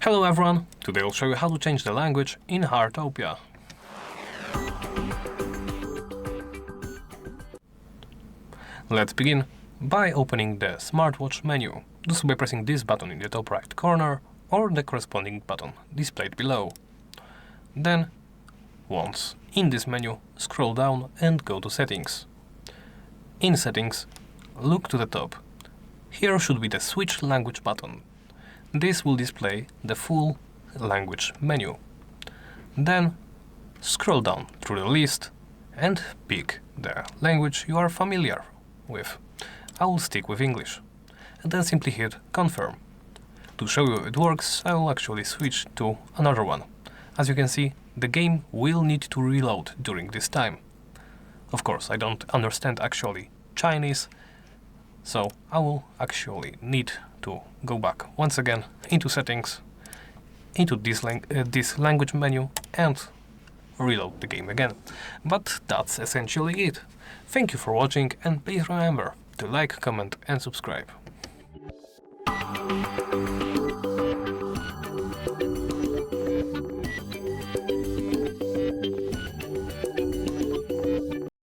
Hello everyone, today I'll show you how to change the language in Heartopia. Let's begin by opening the Smartwatch menu. Do so by pressing this button in the top right corner or the corresponding button displayed below. Then, once in this menu, scroll down and go to Settings. In Settings, look to the top. Here should be the Switch Language button. This will display the full language menu. Then scroll down through the list and pick the language you are familiar with. I will stick with English. And then simply hit Confirm. To show you it works, I will actually switch to another one. As you can see, the game will need to reload during this time. Of course, I don't understand actually Chinese, so I will actually need to go back once again into Settings, into this language menu and reload the game again. But that's essentially it. Thank you for watching and please remember to like, comment and subscribe.